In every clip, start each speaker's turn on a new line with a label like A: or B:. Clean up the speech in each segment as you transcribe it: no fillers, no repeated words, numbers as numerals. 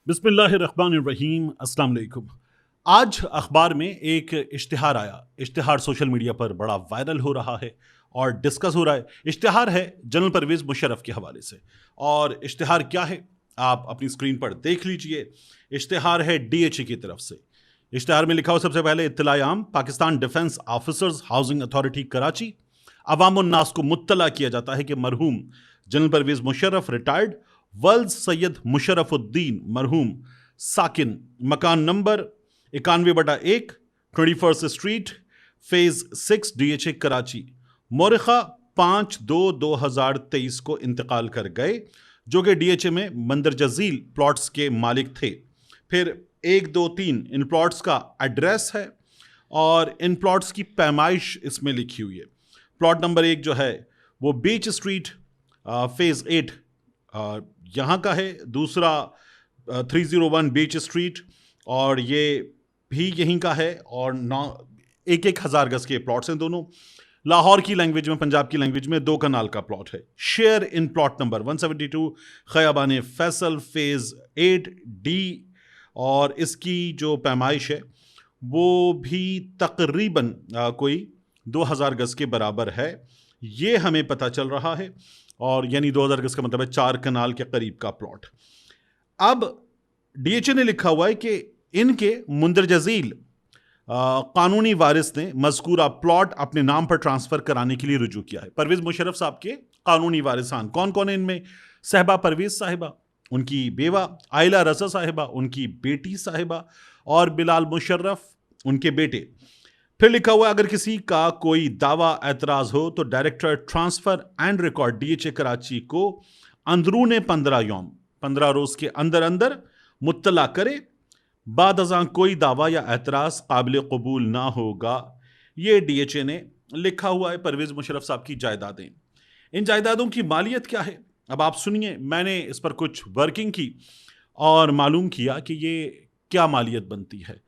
A: बिस्मिल्लाहिर्रहमानिर्रहीम, अस्सलाम वालेकुम। आज अखबार में एक इश्तिहार आया। इश्तिहार सोशल मीडिया पर बड़ा वायरल हो रहा है और डिस्कस हो रहा है। इश्तिहार है जनरल परवेज़ मुशर्रफ के हवाले से। और इश्तिहार क्या है, आप अपनी स्क्रीन पर देख लीजिए। इश्तिहार है डीएचए की तरफ से। इश्तिहार में लिखा हो सबसे पहले, इत्तला आम, Pakistan defence officers housing authority Karachi, अवाम उन्नास को मुत्तला किया जाता है कि मरहूम जनरल परवेज़ मुशर्रफ रिटायर्ड वल्द सैयद मुशर्रफुद्दीन मरहूम साकिन मकान number 91/1 21 street phase 6 DHA Karachi मोरखा 5/2/2023 को इंतकाल कर गए, जो कि डीएचए में मंदरजजील प्लॉट्स के मालिक थे। फिर 1, 2, 3 इन प्लॉट्स का एड्रेस है और इन प्लॉट्स की पैमाइश इसमें लिखी हुई है। प्लॉट नंबर 1 जो है वो बीच स्ट्रीट फेज 8 यहाँ का है। दूसरा 301 बीच स्ट्रीट, और ये भी यहीं का है। और 1,000 गज के प्लॉट्स हैं दोनों। लाहौर की लैंग्वेज में, पंजाब की लैंग्वेज में 2 कनाल का प्लॉट है। Share in plot number 172 Khayaban Faisal phase 8 D, और इसकी जो पैमाइश है वो भी तकरीबन कोई 2,000 गज के बराबर है, ये हमें पता चल रहा है। और यानी 2,000 गज का मतलब है 4 कनाल के करीब का प्लॉट। अब डीएचए ने लिखा हुआ है कि इनके मुंदरजजील कानूनी वारिस ने मज़कूरा प्लॉट अपने नाम पर ट्रांसफर कराने के लिए रुजू किया है। परवेज़ मुशर्रफ साहब के कानूनी वारिसान कौन कौन है इनमें? सहबा परवेज़ साहिबा, उनकी बेवा, आयला रज़ा साहिबा, उनकी बेटी साहिबा, और बिलाल मुशर्रफ, उनके बेटे। फिर लिखा हुआ है, अगर किसी का कोई दावा एतराज हो तो director transfer and record DHA Karachi को अंदरून 15 रोज के अंदर अंदर मुत्तला करे। बाद अज़ां कोई दावा या एतराज काबिल कबूल ना होगा। ये डीएचए ने लिखा हुआ है परवेज़ मुशर्रफ साहब की जायदादें। इन जायदादों की मालियत क्या है, अब आप सुनिए। मैंने इस पर कुछ वर्किंग की और मालूम किया कि ये क्या मालियत बनती है,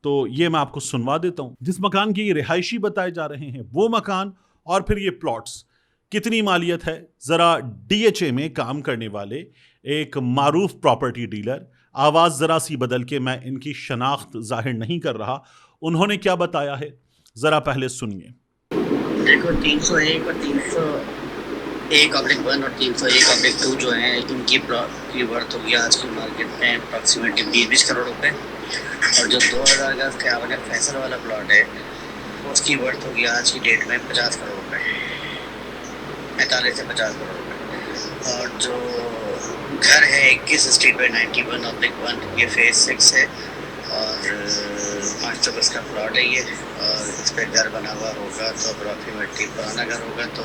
A: तो ये मैं आपको सुनवा देता हूं। जिस मकान की रिहायशी बताए जा रहे हैं वो मकान, और फिर ये प्लॉट्स, कितनी मालियत है, जरा डीएचए में काम करने वाले एक मारूफ प्रॉपर्टी डीलर, आवाज जरा सी बदल के, मैं इनकी शनाख्त जाहिर नहीं कर रहा, उन्होंने क्या बताया है जरा पहले सुनिए।
B: देखो 301 और 301/1 और 301/2 जो है इनकी प्लॉट की वर्थ होगी आज की मार्केट में अप्रॉक्सीमेटली 20 करोड़ रुपए। और जो 2,000 गज के आगे फैसल वाला प्लॉट है उसकी वर्थ होगी आज की डेट में 50 करोड़ रुपए, 45 से 50 करोड़ रुपए। और जो घर है 21 स्ट्रीट पे 91/1 ये फेज 6 है और 500 गज का प्लॉट है ये। और इस पर घर बना हुआ होगा तो अप्रॉक्सीमेटली पुराना घर होगा तो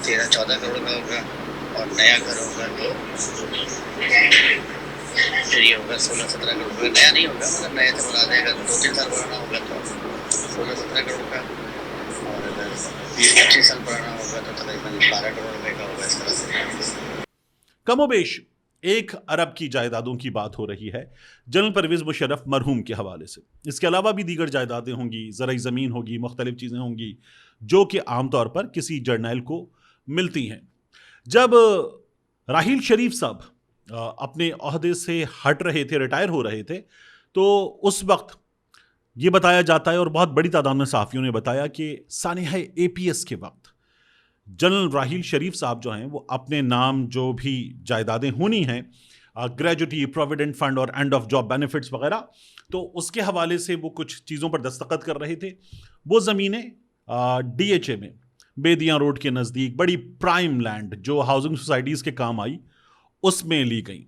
B: 13-14 करोड़ का होगा, और नया घर होगा तो फिर ये होगा 16-17 करोड़ का। नया नहीं होगा, मतलब नया से बना देगा, 2-3 साल पुराना होगा तो 16-17 करोड़ का, और अगर 20-25 साल पुराना होगा तो तकरीबन 12 करोड़ रुपए का होगा। इस तरह से
A: कमोबेश 1 अरब की जायदादों की बात हो रही है जनरल परवेज़ मुशर्रफ मरहूम के हवाले से। इसके अलावा भी दीगर जायदादें होंगी, ज़राई ज़मीन होगी, मुख्तलिफ चीज़ें होंगी जो कि आमतौर पर किसी जर्नैल को मिलती हैं। जब राहील शरीफ साहब अपने ओहदे से हट रहे थे, रिटायर हो रहे थे, तो उस वक्त ये बताया जाता है और बहुत बड़ी तादाद में सहाफ़ियों ने बताया कि सानिया एपीएस के वक्त जनरल राहील शरीफ साहब जो हैं वो अपने नाम जो भी जायदादें होनी हैं, ग्रेजुटी, प्रोविडेंट फंड और एंड ऑफ जॉब बेनिफिट्स वगैरह, तो उसके हवाले से वो कुछ चीज़ों पर दस्तखत कर रहे थे। वो ज़मीनें डीएचए में बेदियाँ रोड के नज़दीक बड़ी प्राइम लैंड जो हाउसिंग सोसाइटीज़ के काम आई, उसमें ली गई।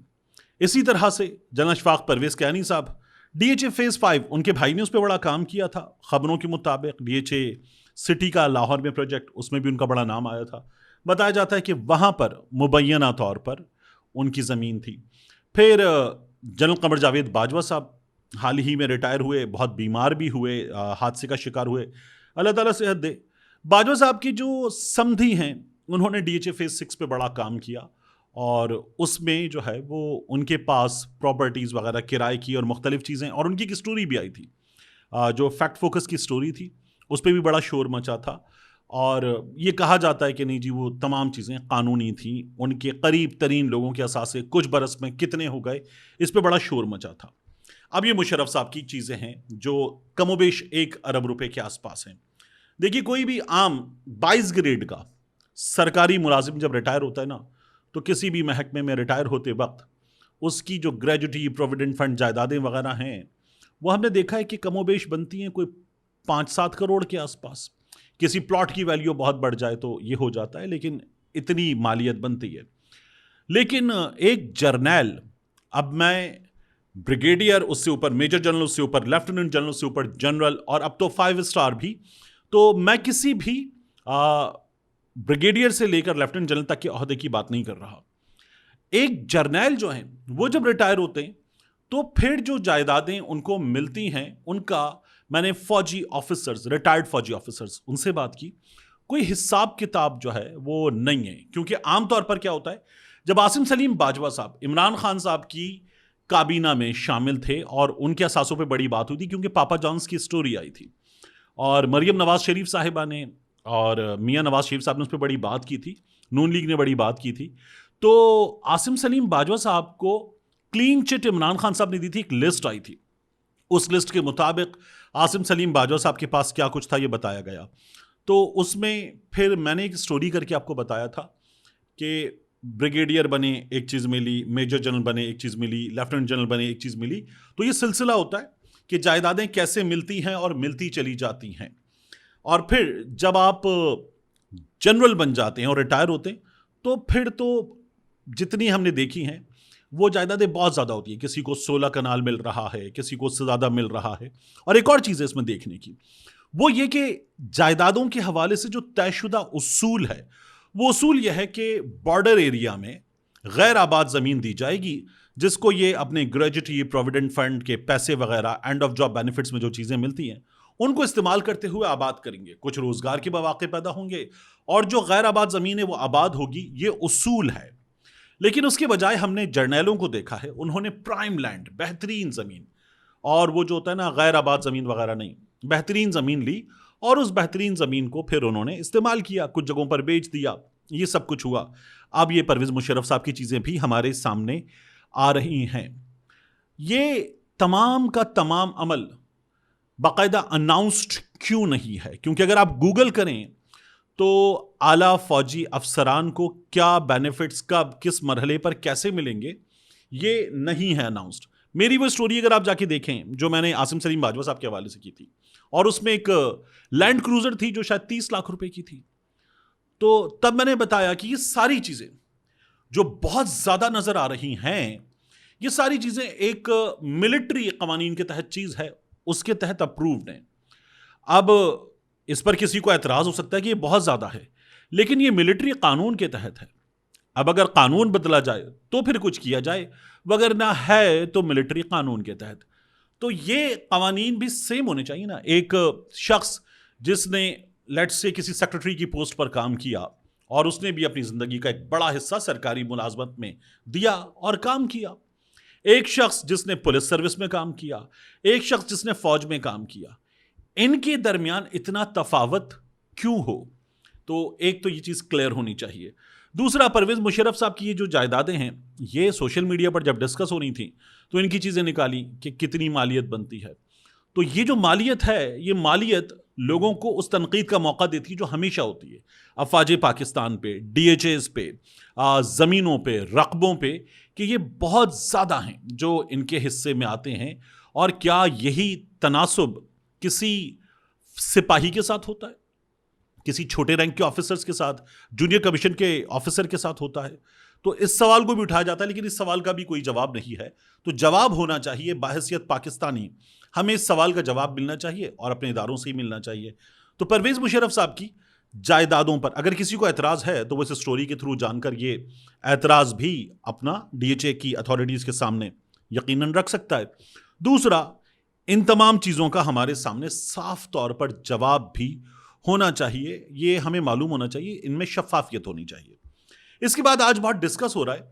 A: इसी तरह से जनरल अशफाक परवेज़ कैनी साहब, डीएचए फेज़ 5, उनके भाई ने उस पर बड़ा काम किया था। खबरों के मुताबिक डीएचए सिटी का लाहौर में प्रोजेक्ट, उसमें भी उनका बड़ा नाम आया था। बताया जाता है कि वहाँ पर मुबैना तौर पर उनकी ज़मीन थी। फिर जनरल कमर जावेद बाजवा साहब हाल ही में रिटायर हुए, बहुत बीमार भी हुए, हादसे का शिकार हुए, अल्लाह ताला सेहत दे। बाजवा साहब की जो समधी हैं उन्होंने डीएचए फेज़ 6 पे बड़ा काम किया, और उसमें जो है वो उनके पास प्रॉपर्टीज़ वगैरह किराए की और मुख्तलिफ चीज़ें, और उनकी एक स्टोरी भी आई थी जो फैक्ट फोकस की स्टोरी थी, उस पर भी बड़ा शोर मचा था। और ये कहा जाता है कि नहीं जी वो तमाम चीज़ें कानूनी थी, उनके करीब तरीन लोगों के असासे कुछ बरस में कितने हो गए, इस पे बड़ा शोर मचा था। अब ये मुशर्रफ साहब की चीज़ें हैं जो कमोबेश 1 अरब रुपए के आसपास हैं। देखिए कोई भी आम 22 ग्रेड का सरकारी मुलाजिम जब रिटायर होता है ना, तो किसी भी महकमे में रिटायर होते वक्त उसकी जो ग्रेजुटी, प्रोविडेंट फंड, जायदादें वगैरह हैं, वो हमने देखा है कि कमोबेश बनती हैं कोई 5-7 करोड़ के आसपास। किसी प्लॉट की वैल्यू बहुत बढ़ जाए तो ये हो जाता है, लेकिन इतनी मालियत बनती है। लेकिन एक जर्नैल, अब मैं ब्रिगेडियर, उससे ऊपर मेजर जनरल, उससे ऊपर लेफ्टिनेंट जनरल, उससे ऊपर जनरल, और अब तो 5 स्टार भी, तो मैं किसी भी ब्रिगेडियर से लेकर लेफ्टिनेंट जनरल तक के ओहदे की बात नहीं कर रहा। एक जर्नैल जो हैं वो जब रिटायर होते हैं तो फिर जो जायदादें उनको मिलती हैं, उनका, मैंने फौजी ऑफिसर्स, रिटायर्ड फौजी ऑफिसर्स, उनसे बात की, कोई हिसाब किताब जो है वो नहीं है। क्योंकि आमतौर पर क्या होता है, जब आसिम सलीम बाजवा साहब इमरान खान साहब की काबीना में शामिल थे और उनके असासों पे बड़ी बात हुई थी, क्योंकि पापा जॉन्स की स्टोरी आई थी और मरियम नवाज शरीफ साहिबा ने और मियां नवाज शरीफ साहब ने उस पर बड़ी बात की थी, नून लीग ने बड़ी बात की थी, तो आसिम सलीम बाजवा साहब को क्लीन चिट इमरान खान साहब ने दी थी, एक लिस्ट आई थी, उस लिस्ट के मुताबिक आसिम सलीम बाजवा साहब के पास क्या कुछ था ये बताया गया। तो उसमें फिर मैंने एक स्टोरी करके आपको बताया था कि ब्रिगेडियर बने एक चीज़ मिली, मेजर जनरल बने एक चीज़ मिली, लेफ्टिनेंट जनरल बने एक चीज़ मिली। तो ये सिलसिला होता है कि जायदादें कैसे मिलती हैं और मिलती चली जाती हैं, और फिर जब आप जनरल बन जाते हैं और रिटायर होते हैं तो फिर तो जितनी हमने देखी हैं वो जायदादें बहुत ज़्यादा होती है। किसी को 16 कनाल मिल रहा है, किसी को उससे ज़्यादा मिल रहा है। और एक और चीज़ है इसमें देखने की, वो ये कि जायदादों के हवाले से जो तयशुदा उसूल है, वो उसूल यह है कि बॉर्डर एरिया में गैर आबाद ज़मीन दी जाएगी, जिसको ये अपने ग्रेजुटी, प्रोविडेंट फंड के पैसे वगैरह, एंड ऑफ जॉब बेनिफिट्स में जो चीज़ें मिलती हैं उनको इस्तेमाल करते हुए आबाद करेंगे, कुछ रोज़गार के मौके पैदा होंगे और जो गैर आबाद ज़मीन है वो आबाद होगी। ये उसूल है। लेकिन उसके बजाय हमने जर्नैलों को देखा है, उन्होंने प्राइम लैंड, बेहतरीन ज़मीन, और वो जो होता है ना गैर आबाद ज़मीन वगैरह नहीं, बेहतरीन ज़मीन ली और उस बेहतरीन ज़मीन को फिर उन्होंने इस्तेमाल किया, कुछ जगहों पर बेच दिया, ये सब कुछ हुआ। अब ये परवेज़ मुशर्रफ साहब की चीज़ें भी हमारे सामने आ रही हैं। ये तमाम का तमाम अमल बाकायदा अनाउंस्ड क्यों नहीं है? क्योंकि अगर आप गूगल करें तो आला फौजी अफसरान को क्या बेनिफिट्स कब किस मरहले पर कैसे मिलेंगे ये नहीं है अनाउंस्ड। मेरी वो स्टोरी अगर आप जाके देखें जो मैंने आसिम सलीम बाजवा साहब के हवाले से की थी, और उसमें एक लैंड क्रूजर थी जो शायद 30 लाख रुपए की थी, तो तब मैंने बताया कि ये सारी चीज़ें जो बहुत ज़्यादा नज़र आ रही हैं, ये सारी चीज़ें एक मिलिट्री कवानीन के तहत चीज़ है, उसके तहत अप्रूव्ड हैं। अब इस पर किसी को एतराज़ हो सकता है कि ये बहुत ज़्यादा है, लेकिन ये मिलिट्री कानून के तहत है। अब अगर कानून बदला जाए तो फिर कुछ किया जाए, वगरना है तो मिलिट्री कानून के तहत। तो ये कवानीन भी सेम होने चाहिए ना। एक शख्स जिसने लेट्स से किसी सेक्रेटरी की पोस्ट पर काम किया और उसने भी अपनी ज़िंदगी का एक बड़ा हिस्सा सरकारी मुलाजमत में दिया और काम किया, एक शख्स जिसने पुलिस सर्विस में काम किया, एक शख्स जिसने फौज में काम किया, इनके दरमियान इतना तफावत क्यों हो? तो एक तो ये चीज़ क्लियर होनी चाहिए। दूसरा, परवेज़ मुशर्रफ साहब की ये जो जायदादें हैं, ये सोशल मीडिया पर जब डिस्कस हो रही थी तो इनकी चीज़ें निकाली कि कितनी मालियत बनती है। तो ये जो मालियत है, ये मालियत लोगों को उस तनकीद का मौका देती है जो हमेशा होती है अफवाज पाकिस्तान पे, DHAs पे, ज़मीनों पे, रकबों पे, कि ये बहुत ज़्यादा हैं जो इनके हिस्से में आते हैं। और क्या यही तनासुब किसी सिपाही के साथ होता है, किसी छोटे रैंक के ऑफिसर्स के साथ, जूनियर कमीशन के ऑफिसर के साथ होता है? तो इस सवाल को भी उठाया जाता है, लेकिन इस सवाल का भी कोई जवाब नहीं है। तो जवाब होना चाहिए, बाहैसियत पाकिस्तानी हमें इस सवाल का जवाब मिलना चाहिए और अपने इदारों से ही मिलना चाहिए। तो परवेज़ मुशर्रफ साहब की जायदादों पर अगर किसी को एतराज़ है तो वो इस स्टोरी के थ्रू जानकर ये एतराज़ भी अपना DHA की अथॉरिटीज़ के सामने यकीनन रख सकता है। दूसरा, इन तमाम चीज़ों का हमारे सामने साफ तौर पर जवाब भी होना चाहिए, ये हमें मालूम होना चाहिए, इनमें शफाफियत होनी चाहिए। इसके बाद आज बहुत डिस्कस हो रहा है,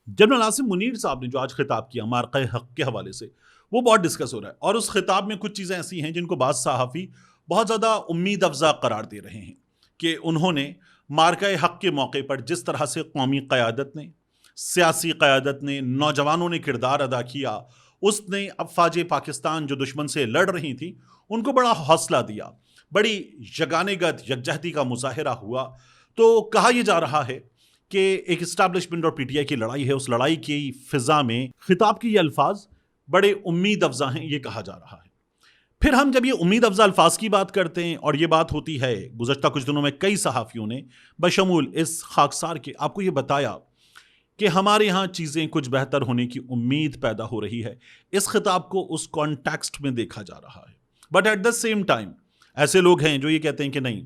A: जनरल आसिम मुनीर साहब ने जो आज खिताब किया मार्क़े हक़ के हवाले से, वो बहुत डिस्कस हो रहा है। और उस खिताब में कुछ चीज़ें ऐसी हैं जिनको बाद सहाफ़ी बहुत ज़्यादा उम्मीद अफजा करार दे रहे हैं कि उन्होंने मार्का हक के मौके पर जिस तरह से कौमी क़यादत ने, सियासी क़यादत ने, नौजवानों ने किरदार अदा किया, उसने अफ़वाज पाकिस्तान जो दुश्मन से लड़ रही थी उनको बड़ा हौसला दिया, बड़ी यगानगत यकजहती का मुजाहिरा हुआ। तो कहा यह जा रहा है कि एक इस्टेब्लिशमेंट और पीटीआई की लड़ाई है, उस लड़ाई की फिजा में खिताब के ये अल्फाज बड़े उम्मीद अफजा हैं, ये कहा जा रहा है। फिर हम जब ये उम्मीद अफजा अल्फाज की बात करते हैं और ये बात होती है, गुज़श्ता कुछ दिनों में कई सहाफ़ियों ने बशमूल इस खाकसार के आपको ये बताया कि हमारे यहाँ चीज़ें कुछ बेहतर होने की उम्मीद पैदा हो रही है, इस खिताब को उस कॉन्टेक्स्ट में देखा जा रहा है। But at the same time ऐसे लोग हैं जो ये कहते हैं कि नहीं,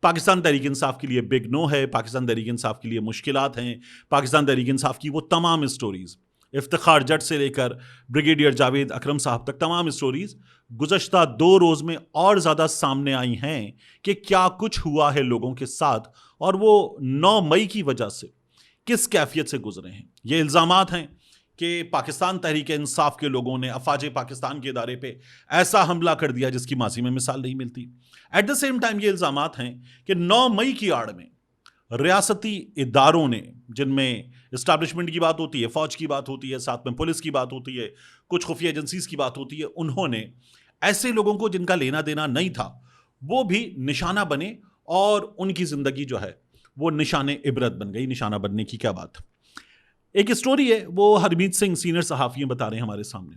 A: पाकिस्तान तहरीक इंसाफ के लिए बिग नो है, पाकिस्तान तहरीक इंसाफ के लिए मुश्किलात हैं, पाकिस्तान तहरीक इंसाफ की वो तमाम स्टोरीज़, इफ्तिखार जट से लेकर ब्रिगेडियर जावेद अकरम साहब तक तमाम स्टोरीज़ गुज़श्ता 2 रोज़ में और ज़्यादा सामने आई हैं कि क्या कुछ हुआ है लोगों के साथ और वो 9 मई की वजह से किस कैफियत से गुजरे हैं। ये इल्ज़ामात हैं कि पाकिस्तान तहरीक इंसाफ के लोगों ने अफवाज पाकिस्तान के इदारे पे ऐसा हमला कर दिया जिसकी माजी में मिसाल नहीं मिलती। एट द सेम टाइम ये इल्ज़ामात हैं कि 9 मई की आड़ में रियासती इदारों ने, जिनमें इस्टेब्लिशमेंट की बात होती है, फ़ौज की बात होती है, साथ में पुलिस की बात होती है, कुछ खुफिया एजेंसीज की बात होती है, उन्होंने ऐसे लोगों को जिनका लेना देना नहीं था वो भी निशाना बने और उनकी ज़िंदगी जो है वो निशाने इबरत बन गई। निशाना बनने की क्या बात, एक स्टोरी है वो हरमीत सिंह सीनियर सहाफ़ी बता रहे हैं हमारे सामने,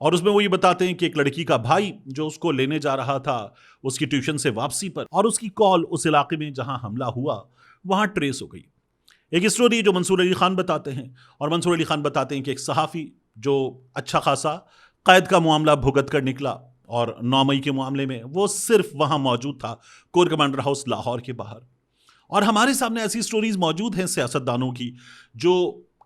A: और उसमें वो ये बताते हैं कि एक लड़की का भाई जो उसको लेने जा रहा था उसकी ट्यूशन से वापसी पर, और उसकी कॉल उस इलाके में जहां हमला हुआ वहां ट्रेस हो गई। एक स्टोरी जो मंसूर अली खान बताते हैं, और मंसूर अली खान बताते हैं कि एक सहाफ़ी जो अच्छा खासा कैद का मामला भुगत कर निकला और 9 मई के मामले में वो सिर्फ वहां मौजूद था कोर कमांडर हाउस लाहौर के बाहर। और हमारे सामने ऐसी स्टोरीज मौजूद हैं सियासतदानों की जो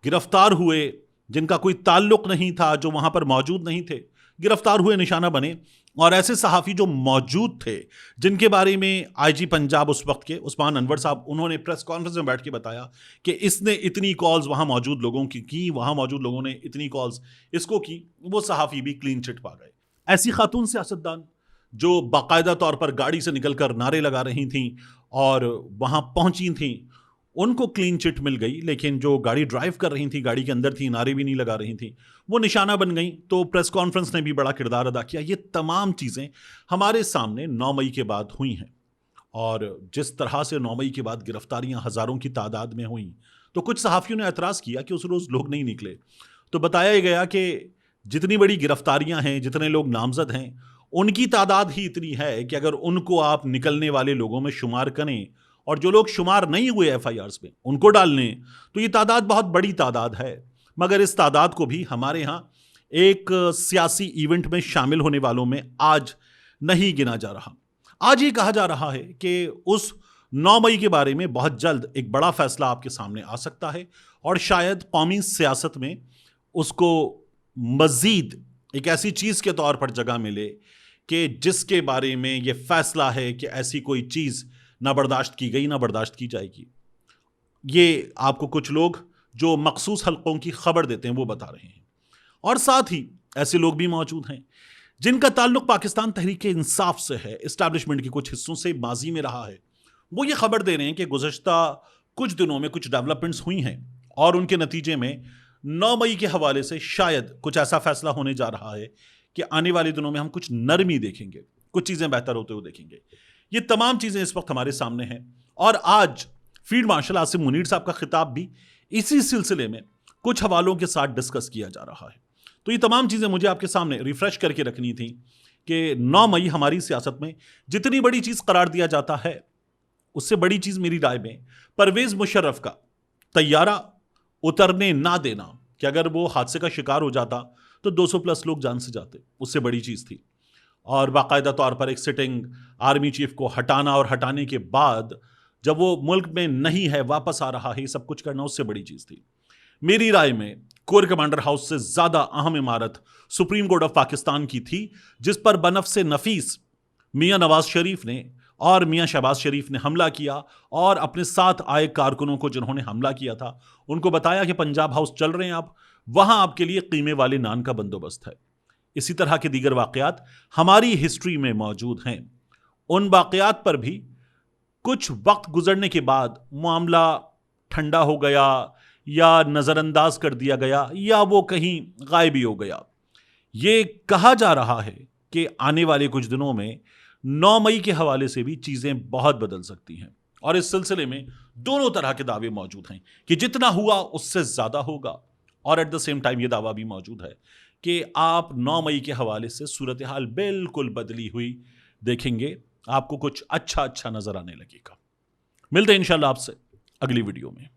A: गिरफ्तार हुए, जिनका कोई ताल्लुक नहीं था, जो वहां पर मौजूद नहीं थे, गिरफ्तार हुए, निशाना बने। और ऐसे सहाफ़ी जो मौजूद थे जिनके बारे में आईजी पंजाब उस वक्त के उस्मान अनवर साहब, उन्होंने प्रेस कॉन्फ्रेंस में बैठ के बताया कि इसने इतनी कॉल्स वहां मौजूद लोगों की, वहां मौजूद लोगों ने इतनी कॉल्स इसको की, वो सहाफ़ी भी क्लीन चिट पा गए। ऐसी खातून सियासतदान जो बाकायदा तौर पर गाड़ी से निकलकर नारे लगा रही थीं और वहां पहुंची थीं, उनको क्लीन चिट मिल गई, लेकिन जो गाड़ी ड्राइव कर रही थी, गाड़ी के अंदर थी, नारे भी नहीं लगा रही थी, वो निशाना बन गई। तो प्रेस कॉन्फ्रेंस ने भी बड़ा किरदार अदा किया। ये तमाम चीज़ें हमारे सामने 9 मई के बाद हुई हैं, और जिस तरह से 9 मई के बाद गिरफ्तारियां हज़ारों की तादाद में हुई, तो कुछ सहाफ़ियों ने एतराज़ किया कि उस रोज़ लोग नहीं निकले। तो बताया गया कि जितनी बड़ी गिरफ्तारियां हैं, जितने लोग नामजद हैं, उनकी तादाद ही इतनी है कि अगर उनको आप निकलने वाले लोगों में शुमार करें और जो लोग शुमार नहीं हुए एफआईआर्स में उनको डाल लें तो ये तादाद बहुत बड़ी तादाद है। मगर इस तादाद को भी हमारे यहाँ एक सियासी इवेंट में शामिल होने वालों में आज नहीं गिना जा रहा। आज ये कहा जा रहा है कि उस 9 मई के बारे में बहुत जल्द एक बड़ा फैसला आपके सामने आ सकता है, और शायद कौमी सियासत में उसको मज़ीद एक ऐसी चीज़ के तौर पर जगह मिले कि जिसके बारे में ये फैसला है कि ऐसी कोई चीज़ ना बर्दाश्त की गई, ना बर्दाश्त की जाएगी। ये आपको कुछ लोग जो मखसूस हलकों की खबर देते हैं वो बता रहे हैं, और साथ ही ऐसे लोग भी मौजूद हैं जिनका ताल्लुक पाकिस्तान तहरीक इंसाफ से है, इस्टेब्लिशमेंट के कुछ हिस्सों से माजी में रहा है। वो ये खबर दे रहे हैं कि गुज़श्ता कुछ दिनों में कुछ डेवलपमेंट्स हुई हैं और उनके नतीजे में 9 मई के हवाले से शायद कुछ ऐसा फैसला होने जा रहा है कि आने वाले दिनों में हम कुछ नरमी देखेंगे, कुछ चीज़ें बेहतर होते हुए देखेंगे। ये तमाम चीज़ें इस वक्त हमारे सामने हैं, और आज फील्ड मार्शल आसिम मुनीर साहब का खिताब भी इसी सिलसिले में कुछ हवालों के साथ डिस्कस किया जा रहा है। तो ये तमाम चीज़ें मुझे आपके सामने रिफ्रेश करके रखनी थी कि 9 मई हमारी सियासत में जितनी बड़ी चीज़ करार दिया जाता है, उससे बड़ी चीज़ मेरी राय में परवेज़ मुशर्रफ का तैयारा उतरने ना देना, कि अगर वो हादसे का शिकार हो जाता तो 200+ लोग जान से जाते, उससे बड़ी चीज़ थी। और बाकायदा तौर पर एक सिटिंग आर्मी चीफ को हटाना, और हटाने के बाद जब वो मुल्क में नहीं है वापस आ रहा है, सब कुछ करना उससे बड़ी चीज़ थी। मेरी राय में कोर कमांडर हाउस से ज़्यादा अहम इमारत सुप्रीम कोर्ट ऑफ पाकिस्तान की थी, जिस पर बनफ़्से नफीस मियाँ नवाज शरीफ ने और मियाँ शहबाज शरीफ ने हमला किया, और अपने साथ आए कारकुनों को जिन्होंने हमला किया था उनको बताया कि पंजाब हाउस चल रहे हैं आप, वहाँ आपके लिए कीमे वाले नान का बंदोबस्त है। इसी तरह के दीगर वाक़यात हमारी हिस्ट्री में मौजूद हैं। उन वाक़यात पर भी कुछ वक्त गुजरने के बाद मामला ठंडा हो गया या नजरअंदाज कर दिया गया या वो कहीं गायब ही हो गया। ये कहा जा रहा है कि आने वाले कुछ दिनों में 9 मई के हवाले से भी चीजें बहुत बदल सकती हैं और इस सिलसिले में दोनों तरह के दावे मौजूद हैं कि जितना हुआ उससे ज्यादा होगा और एट द सेम टाइम ये दावा भी मौजूद है कि आप 9 मई के हवाले से सूरत हाल बिल्कुल बदली हुई देखेंगे, आपको कुछ अच्छा अच्छा नजर आने लगेगा। मिलते हैं इंशाल्लाह आपसे अगली वीडियो में।